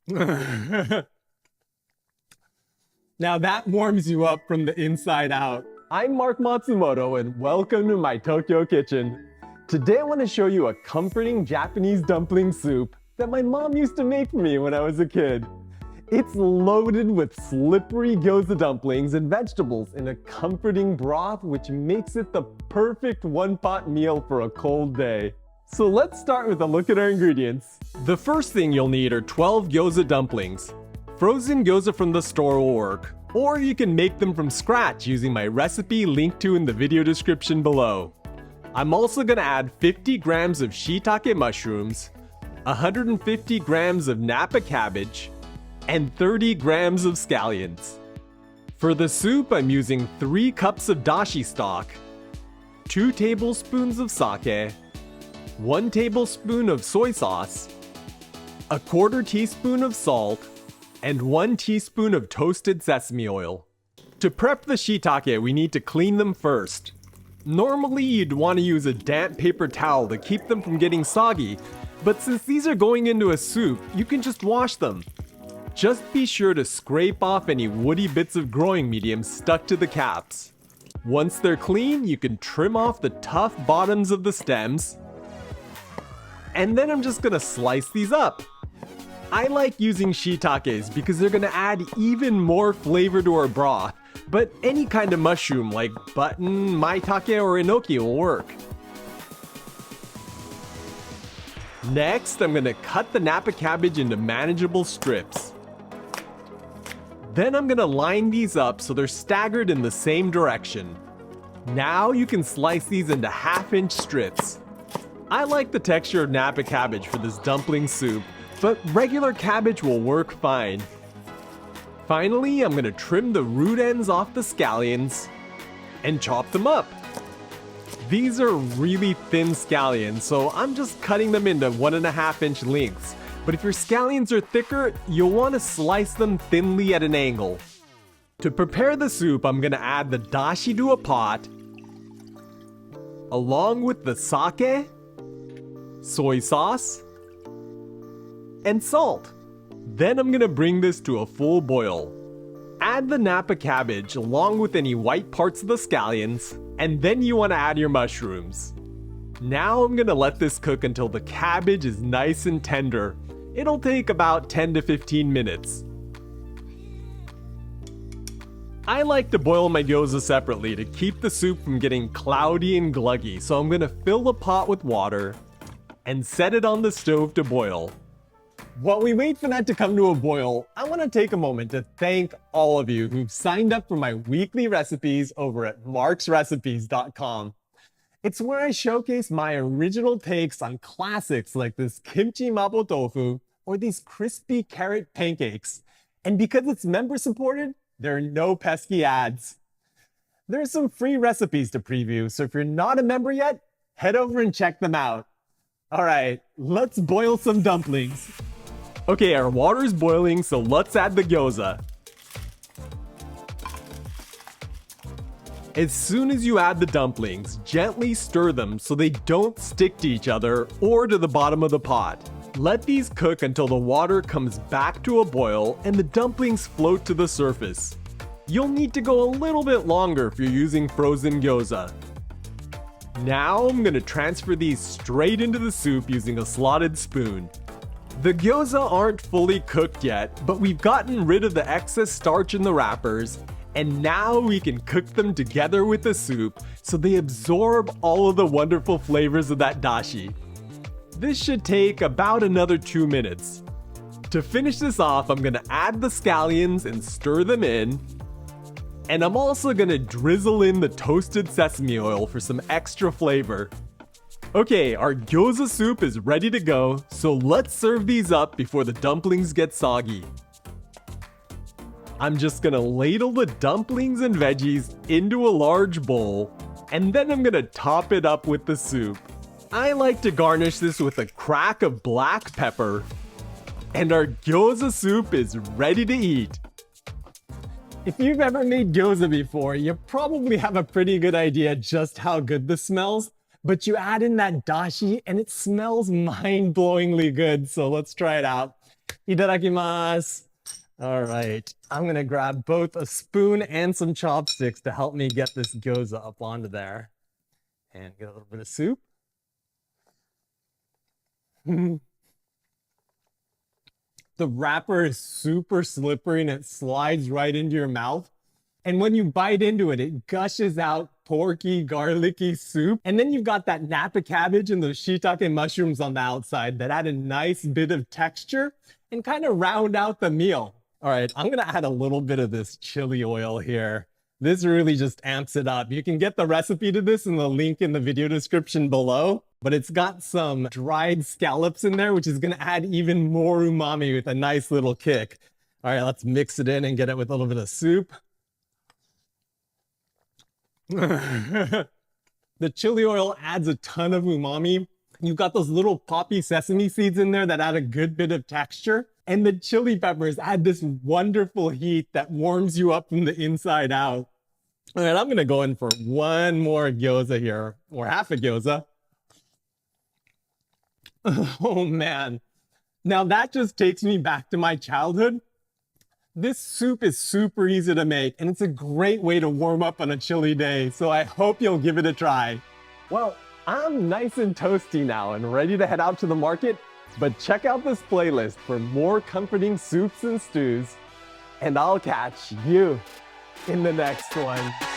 Now that warms you up from the inside out. I'm Mark Matsumoto and welcome to my Tokyo kitchen. Today I want to show you a comforting Japanese dumpling soup that my mom used to make for me when I was a kid. It's loaded with slippery gyoza dumplings and vegetables in a comforting broth which makes it the perfect one-pot meal for a cold day. So let's start with a look at our ingredients. The first thing you'll need are 12 gyoza dumplings. Frozen gyoza from the store will work, or you can make them from scratch using my recipe linked to in the video description below. I'm also going to add 50 grams of shiitake mushrooms, 150 grams of Napa cabbage, and 30 grams of scallions. For the soup, I'm using 3 cups of dashi stock, 2 tablespoons of sake, 1 tablespoon of soy sauce, a 1/4 teaspoon of salt, and 1 teaspoon of toasted sesame oil. To prep the shiitake, we need to clean them first. Normally, you'd want to use a damp paper towel to keep them from getting soggy, but since these are going into a soup, you can just wash them. Just be sure to scrape off any woody bits of growing medium stuck to the caps. Once they're clean, you can trim off the tough bottoms of the stems. And then I'm just gonna slice these up. I like using shiitakes because they're gonna add even more flavor to our broth, but any kind of mushroom like button, maitake, or enoki will work. Next, I'm gonna cut the Napa cabbage into manageable strips. Then I'm gonna line these up so they're staggered in the same direction. Now you can slice these into 1/2-inch strips. I like the texture of Napa cabbage for this dumpling soup, but regular cabbage will work fine. Finally, I'm gonna trim the root ends off the scallions and chop them up. These are really thin scallions, so I'm just cutting them into 1.5-inch lengths. But if your scallions are thicker, you'll want to slice them thinly at an angle. To prepare the soup, I'm gonna add the dashi to a pot, along with the sake, soy sauce, and salt. Then I'm gonna bring this to a full boil. Add the Napa cabbage along with any white parts of the scallions, and then you want to add your mushrooms. Now I'm gonna let this cook until the cabbage is nice and tender. It'll take about 10 to 15 minutes. I like to boil my gyoza separately to keep the soup from getting cloudy and gluggy, so I'm gonna fill the pot with water and set it on the stove to boil. While we wait for that to come to a boil, I want to take a moment to thank all of you who've signed up for my weekly recipes over at marksrecipes.com. It's where I showcase my original takes on classics like this kimchi mapo tofu or these crispy carrot pancakes. And because it's member supported, there are no pesky ads. There are some free recipes to preview, so if you're not a member yet, head over and check them out. All right, let's boil some dumplings. Okay, our water's boiling, so let's add the gyoza. As soon as you add the dumplings, gently stir them so they don't stick to each other or to the bottom of the pot. Let these cook until the water comes back to a boil and the dumplings float to the surface. You'll need to go a little bit longer if you're using frozen gyoza. Now I'm going to transfer these straight into the soup using a slotted spoon. The gyoza aren't fully cooked yet, but we've gotten rid of the excess starch in the wrappers, and now we can cook them together with the soup so they absorb all of the wonderful flavors of that dashi. This should take about another 2 minutes. To finish this off, I'm gonna add the scallions and stir them in. And I'm also gonna drizzle in the toasted sesame oil for some extra flavor. Okay, our gyoza soup is ready to go, so let's serve these up before the dumplings get soggy. I'm just gonna ladle the dumplings and veggies into a large bowl, and then I'm gonna top it up with the soup. I like to garnish this with a crack of black pepper, and our gyoza soup is ready to eat. If you've ever made gyoza before, you probably have a pretty good idea just how good this smells, but you add in that dashi and it smells mind-blowingly good, so let's try it out. Itadakimasu. All right, I'm gonna grab both a spoon and some chopsticks to help me get this gyoza up onto there. And get a little bit of soup. The wrapper is super slippery and it slides right into your mouth. And when you bite into it, it gushes out porky, garlicky soup. And then you've got that Napa cabbage and those shiitake mushrooms on the outside that add a nice bit of texture and kind of round out the meal. All right, I'm gonna add a little bit of this chili oil here. This really just amps it up. You can get the recipe to this in the link in the video description below, but it's got some dried scallops in there, which is gonna add even more umami with a nice little kick. All right, let's mix it in and get it with a little bit of soup. The chili oil adds a ton of umami. You've got those little poppy sesame seeds in there that add a good bit of texture. And the chili peppers add this wonderful heat that warms you up from the inside out. All right, I'm gonna go in for one more gyoza here, or half a gyoza. Oh man. Now that just takes me back to my childhood. This soup is super easy to make, and it's a great way to warm up on a chilly day, so I hope you'll give it a try. Well, I'm nice and toasty now and ready to head out to the market, but check out this playlist for more comforting soups and stews, and I'll catch you in the next one.